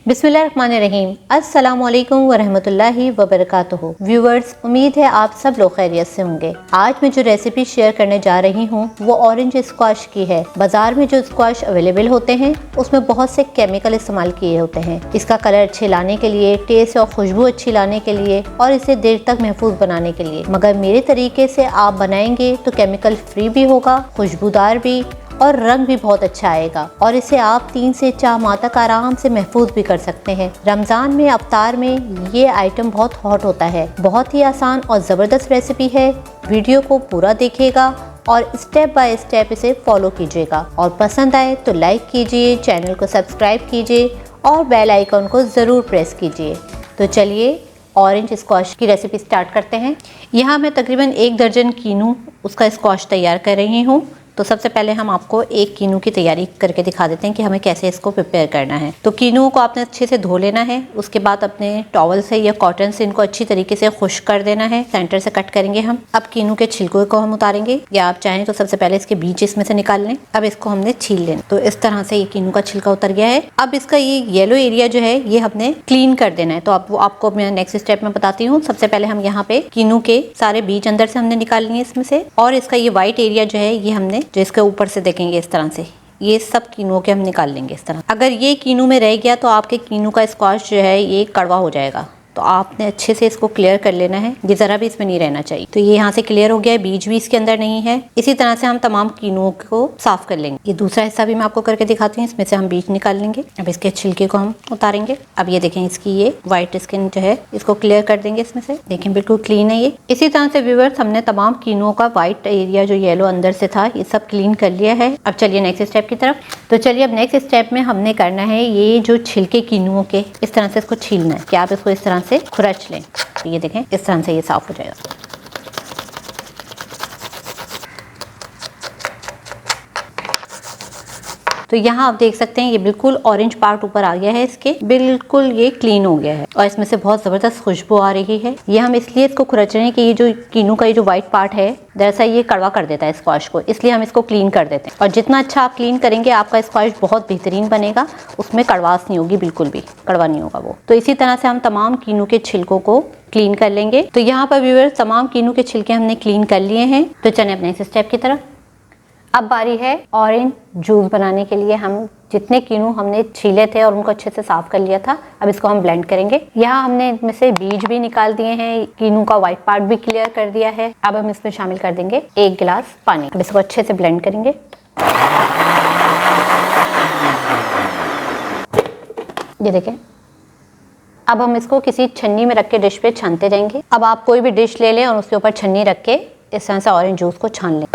बिस्मिल्लाहिर्रहमानिर्रहीम। अस्सलाम वालेकुम वरहमतुल्लाहि वबरकातुहू। व्यूवर्स, उम्मीद है आप सब लोग खैरियत से होंगे। आज मैं जो रेसिपी शेयर करने जा रही हूँ वो ऑरेंज स्क्वाश की है। बाजार में जो स्क्वाश अवेलेबल होते हैं उसमें बहुत से केमिकल इस्तेमाल किए होते हैं इसका कलर अच्छे लाने के लिए, टेस्ट और खुशबू अच्छी लाने के लिए और इसे देर तक महफूज बनाने के लिए। मगर मेरे तरीके से आप बनाएंगे तो केमिकल फ्री भी होगा, खुशबूदार भी और रंग भी बहुत अच्छा आएगा और इसे आप 3 से 4 माह तक आराम से महफूज भी कर सकते हैं। रमज़ान में अफ्तार में ये आइटम बहुत हॉट होता है। बहुत ही आसान और ज़बरदस्त रेसिपी है। वीडियो को पूरा देखिएगा और स्टेप बाय स्टेप इसे फॉलो कीजिएगा और पसंद आए तो लाइक कीजिए, चैनल को सब्सक्राइब कीजिए और बेल आइकन को ज़रूर प्रेस कीजिए। तो चलिए ऑरेंज स्क्वाश की रेसिपी स्टार्ट करते हैं। यहाँ मैं तकरीबन 1 दर्जन कीनू उसका स्क्वाश तैयार कर रही हूँ। तो सबसे पहले हम आपको 1 कीनू की तैयारी करके दिखा देते हैं कि हमें कैसे इसको प्रिपेयर करना है। तो कीनू को आपने अच्छे से धो लेना है। उसके बाद अपने टॉवल से या कॉटन से इनको अच्छी तरीके से खुश्क कर देना है। सेंटर से कट करेंगे हम। अब कीनू के छिलकों को हम उतारेंगे या आप चाहें तो सबसे पहले इसके बीज इसमें से निकाल लें। अब इसको हमने छील लेना। तो इस तरह से ये कीनू का छिलका उतर गया है। अब इसका ये येलो एरिया जो है ये हमने क्लीन कर देना है। तो आपको मैं नेक्स्ट स्टेप में बताती हूँ। सबसे पहले हम यहाँ पे कीनू के सारे बीज अंदर से हमने निकाल लिए इसमें से और इसका ये व्हाइट एरिया जो है ये हमने जो इसके ऊपर से देखेंगे इस तरह से ये सब कीनू के हम निकाल लेंगे इस तरह। अगर ये कीनू में रह गया तो आपके कीनू का स्क्वाश जो है ये कड़वा हो जाएगा। तो आपने अच्छे से इसको क्लियर कर लेना है। ये ज़रा भी इसमें नहीं रहना चाहिए। तो ये यहाँ से क्लियर हो गया है, बीज भी इसके अंदर नहीं है। इसी तरह से हम तमाम कीनू को साफ कर लेंगे। ये दूसरा हिस्सा भी मैं आपको करके दिखाती हूँ। इसमें से हम बीज निकाल लेंगे। अब इसके छिलके को हम उतारेंगे। अब ये देखें इसकी ये व्हाइट स्किन जो है इसको क्लियर कर देंगे इसमें से। देखें बिल्कुल क्लीन है ये। इसी तरह से व्यूअर्स हमने तमाम कीनू का व्हाइट एरिया जो येलो अंदर से था ये सब क्लीन कर लिया है। अब चलिए नेक्स्ट स्टेप की तरफ। तो चलिए अब नेक्स्ट स्टेप में हमने करना है ये जो छिलके कीनुओं के इस तरह से इसको छीलना है कि आप इसको इस तरह से खुरच लें। ये देखें इस तरह से ये साफ हो जाएगा। तो यहाँ आप देख सकते हैं ये बिल्कुल ऑरेंज पार्ट ऊपर आ गया है इसके, बिल्कुल ये क्लीन हो गया है और इसमें से बहुत ज़बरदस्त खुशबू आ रही है। ये हम इसलिए इसको खुरच रहे हैं कि ये जो कीनू का ये जो व्हाइट पार्ट है दरअसल ये कड़वा कर देता है स्क्वाश को, इसलिए हम इसको क्लीन कर देते हैं। और जितना अच्छा आप क्लीन करेंगे आपका स्क्वाश बहुत बेहतरीन बनेगा। उसमें कड़वास नहीं होगी, बिल्कुल भी कड़वा नहीं होगा वो। तो इसी तरह से हम तमाम कीनू के छिलकों को क्लीन कर लेंगे। तो यहाँ पर व्यूअर्स तमाम कीनू के छिलके हमने क्लीन कर लिए हैं। तो चलें अपने इस स्टेप की तरफ। अब बारी है ऑरेंज जूस बनाने के लिए। हम जितने कीनू हमने छीले थे और उनको अच्छे से साफ कर लिया था, अब इसको हम ब्लेंड करेंगे। यहाँ हमने इनमें से बीज भी निकाल दिए हैं, कीनू का व्हाइट पार्ट भी क्लियर कर दिया है। अब हम इसमें शामिल कर देंगे 1 गिलास पानी। अब इसको अच्छे से ब्लेंड करेंगे। ये देखें। अब हम इसको किसी छन्नी में रख के डिश पे छानते जाएंगे। अब आप कोई भी डिश ले लें और उसके ऊपर छन्नी रख के इस तरह से ऑरेंज जूस को छान लें।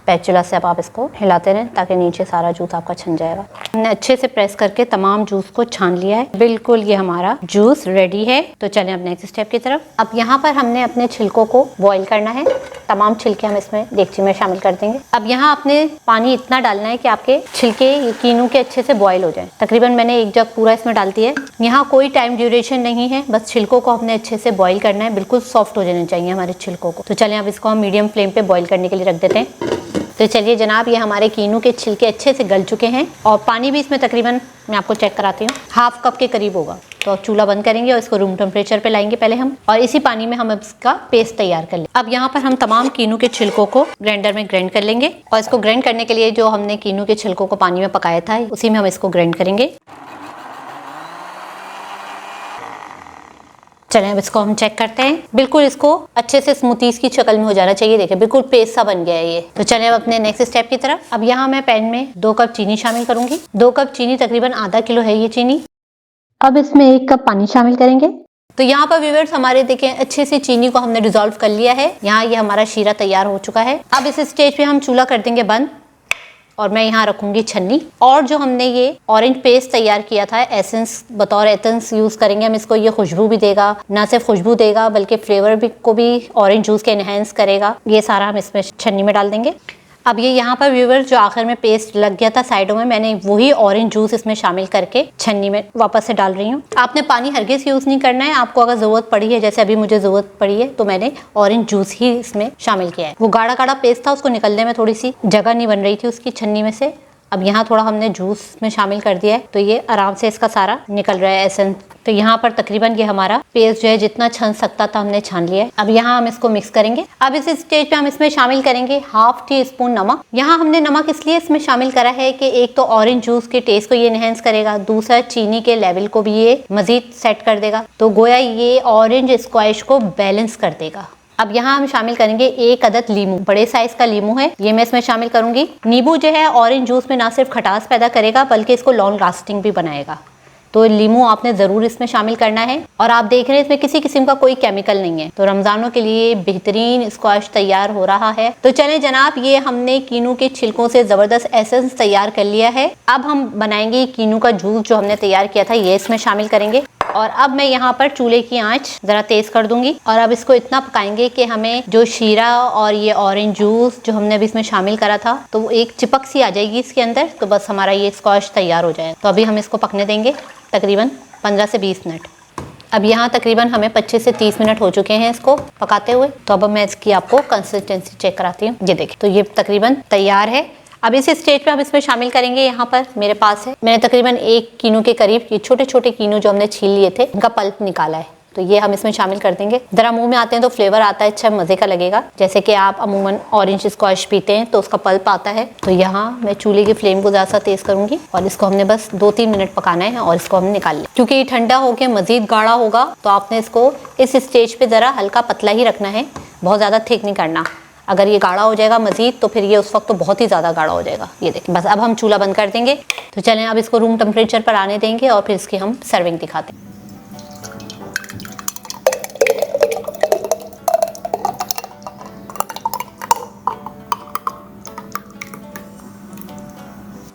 स्पैचुला से अब आप इसको हिलाते रहें ताकि नीचे सारा जूस आपका छन जाएगा। हमने अच्छे से प्रेस करके तमाम जूस को छान लिया है। बिल्कुल ये हमारा जूस रेडी है। तो चलें अब नेक्स्ट स्टेप की तरफ। अब यहाँ पर हमने अपने छिलकों को बॉईल करना है। तमाम छिलके हम इसमें देगची में शामिल कर देंगे। अब यहाँ आपने पानी इतना डालना है कि आपके छिलके कीनू के अच्छे से बॉईल हो जाए। तकरीबन मैंने 1 जग पूरा इसमें डाल दिया है। यहाँ कोई टाइम ड्यूरेशन नहीं है, बस छिलकों को हमने अच्छे से बॉईल करना है। बिल्कुल सॉफ्ट हो जाने चाहिए हमारे छिलकों को। तो चलें अब इसको हम मीडियम फ्लेम पे बॉईल करने के लिए रख देते हैं। तो चलिए जनाब ये हमारे कीनू के छिलके अच्छे से गल चुके हैं और पानी भी इसमें तकरीबन मैं आपको चेक कराती हूँ 1/2 कप के करीब होगा। तो चूल्हा बंद करेंगे और इसको रूम टेम्परेचर पे लाएंगे पहले हम, और इसी पानी में हम इसका पेस्ट तैयार कर लेंगे। अब यहाँ पर हम तमाम कीनू के छिलकों को ग्राइंडर में ग्राइंड कर लेंगे और इसको ग्राइंड करने के लिए जो हमने कीनू के छिलकों को पानी में पकाया था उसी में हम इसको ग्राइंड करेंगे। चलें अब इसको हम चेक करते हैं। बिल्कुल इसको अच्छे से स्मूथीज की शक्ल में हो जाना चाहिए। देखिए बिल्कुल पेस्ट सा बन गया है ये। तो चलें अब अपने नेक्स्ट स्टेप की तरफ। अब यहाँ मैं पैन में 2 कप चीनी शामिल करूंगी। 2 कप चीनी तकरीबन आधा किलो है ये चीनी। अब इसमें 1 कप पानी शामिल करेंगे। तो यहाँ पर व्यूअर्स हमारे देखें अच्छे से चीनी को हमने डिसॉल्व कर लिया है। यहाँ ये हमारा शीरा तैयार हो चुका है। अब इस स्टेज पे हम चूल्हा कर देंगे बंद और मैं यहाँ रखूंगी छन्नी। और जो हमने ये ऑरेंज पेस्ट तैयार किया था एसेंस, बतौर एसेंस यूज करेंगे हम इसको। ये खुशबू भी देगा, ना सिर्फ खुशबू देगा बल्कि फ्लेवर भी को भी ऑरेंज जूस के एनहेंस करेगा। ये सारा हम इसमें छन्नी में डाल देंगे। अब ये यहाँ पर व्यूअर्स जो आखिर में पेस्ट लग गया था साइडों में, मैंने वही ऑरेंज जूस इसमें शामिल करके छन्नी में वापस से डाल रही हूँ। आपने पानी हरगिज़ यूज़ नहीं करना है। आपको अगर ज़रूरत पड़ी है, जैसे अभी मुझे ज़रूरत पड़ी है, तो मैंने ऑरेंज जूस ही इसमें शामिल किया है। वो गाढ़ा गाढ़ा पेस्ट था, उसको निकलने में थोड़ी सी जगह नहीं बन रही थी उसकी छन्नी में से, अब यहाँ थोड़ा हमने जूस में शामिल कर दिया है तो ये आराम से इसका सारा निकल रहा है एसेंस। तो यहाँ पर तकरीबन ये हमारा पेस्ट जो है जितना छन सकता था हमने छान लिया है। अब यहाँ हम इसको मिक्स करेंगे। अब इस स्टेज पे हम इसमें शामिल करेंगे 1/2 टीस्पून नमक। यहाँ हमने नमक इसलिए इसमें शामिल करा है कि एक तो ऑरेंज जूस के टेस्ट को ये एनहेंस करेगा, दूसरा चीनी के लेवल को भी ये मजीद सेट कर देगा, तो गोया ये ऑरेंज स्क्वैश को बैलेंस कर देगा। अब यहाँ हम शामिल करेंगे 1 अदद लीमू, बड़े साइज का लीमू है ये मैं इसमें शामिल करूंगी। नींबू जो है ऑरेंज जूस में ना सिर्फ खटास पैदा करेगा बल्कि इसको लॉन्ग लास्टिंग भी बनाएगा, तो लीमू आपने जरूर इसमें शामिल करना है। और आप देख रहे हैं इसमें किसी किस्म का कोई केमिकल नहीं है, तो रमजानों के लिए बेहतरीन स्क्वैश तैयार हो रहा है। तो चले जनाब, ये हमने कीनू के छिलकों से जबरदस्त एसेंस तैयार कर लिया है। अब हम बनाएंगे कीनू का जूस जो हमने तैयार किया था, ये इसमें शामिल करेंगे। और अब मैं यहाँ पर चूल्हे की आंच जरा तेज कर दूंगी और अब इसको इतना पकाएंगे कि हमें जो शीरा और ये ऑरेंज जूस जो हमने अभी इसमें शामिल करा था तो वो एक चिपक सी आ जाएगी इसके अंदर, तो बस हमारा ये स्क्वैश तैयार हो जाए। तो अभी हम इसको पकने देंगे तकरीबन 15 से 20 मिनट। अब यहाँ तकरीबन हमें 25 से 30 मिनट हो चुके हैं इसको पकाते हुए। तो अब मैं इसकी आपको कंसिस्टेंसी चेक कराती हूँ। ये देखिए, तो ये तकरीबन तैयार है। अब इस स्टेज पे हम इसमें शामिल करेंगे, यहाँ पर मेरे पास है, मैंने तकरीबन 1 कीनू के करीब ये छोटे छोटे कीनू जो हमने छील लिए थे उनका पल्प निकाला है, तो ये हम इसमें शामिल कर देंगे। जरा मुंह में आते हैं तो फ्लेवर आता है, अच्छा मजे का लगेगा। जैसे कि आप अमूमन ऑरेंज स्क्वैश पीते हैं तो उसका पल्प आता है। तो यहाँ मैं चूल्हे की फ्लेम को ज़्यादा तेज करूंगी और इसको हमने बस 2-3 मिनट पकाना है और इसको हम निकाल लें। क्योंकि ये ठंडा होकर मजीद गाढ़ा होगा तो आपने इसको इस स्टेज पे ज़रा हल्का पतला ही रखना है, बहुत ज़्यादा थिक नहीं करना। अगर ये गाढ़ा हो जाएगा मजीद तो फिर ये उस वक्त तो बहुत ही ज़्यादा गाढ़ा हो जाएगा। ये देखिए, बस अब हम चूल्हा बंद कर देंगे। तो चलें अब इसको रूम टेम्परेचर पर आने देंगे और फिर इसकी हम सर्विंग दिखाते हैं।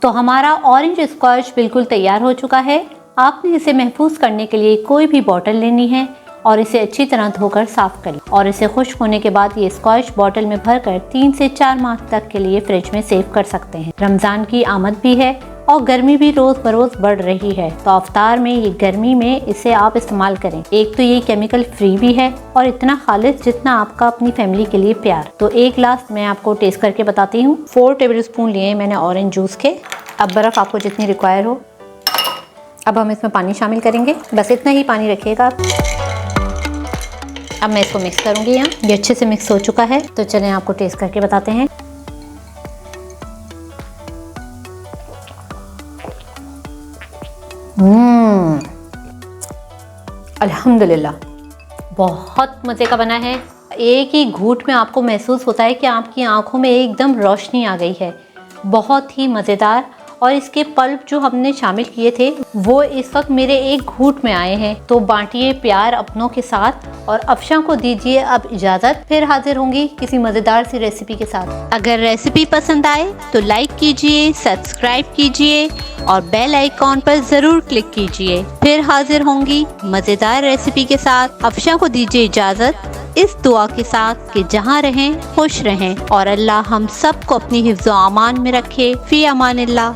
तो हमारा ऑरेंज स्क्वैश बिल्कुल तैयार हो चुका है। आपने इसे महफूज करने के लिए कोई भी बॉटल लेनी है और इसे अच्छी तरह धोकर साफ कर लें और इसे खुश्क होने के बाद ये स्क्वैश बॉटल में भरकर 3 से 4 माह तक के लिए फ्रिज में सेव कर सकते हैं। रमजान की आमद भी है और गर्मी भी रोज बरोज बढ़ रही है, तो अफ्तार में ये गर्मी में इसे आप इस्तेमाल करें। एक तो ये केमिकल फ्री भी है और इतना खालिस जितना आपका अपनी फैमिली के लिए प्यार। तो एक ग्लास मैं आपको टेस्ट करके बताती हूँ। 4 टेबल स्पून लिए मैंने ऑरेंज जूस के। अब बर्फ आपको जितनी रिक्वायर हो। अब हम इसमें पानी शामिल करेंगे, बस इतना ही पानी रखिएगा। अब मैं इसको मिक्स करूंगी। यहाँ ये अच्छे से मिक्स हो चुका है, तो चलें आपको टेस्ट करके बताते हैं। अल्हम्दुलिल्लाह, बहुत मज़े का बना है। एक ही घूंट में आपको महसूस होता है कि आपकी आंखों में एकदम रोशनी आ गई है। बहुत ही मज़ेदार। और इसके पल्प जो हमने शामिल किए थे वो इस वक्त मेरे एक घूंट में आए हैं। तो बांटिए प्यार अपनों के साथ और अफशा को दीजिए अब इजाज़त। फिर हाजिर होंगी किसी मज़ेदार सी रेसिपी के साथ। अगर रेसिपी पसंद आए तो लाइक कीजिए, सब्सक्राइब कीजिए और बेल आइकॉन पर ज़रूर क्लिक कीजिए। फिर हाजिर होंगी मज़ेदार रेसिपी के साथ। अफशा को दीजिए इजाज़त इस दुआ के साथ कि जहाँ रहें खुश रहें और अल्लाह हम सब को अपनी हिफ्ज़-ओ-अमान में रखे। फ़ी अमानिल्लाह।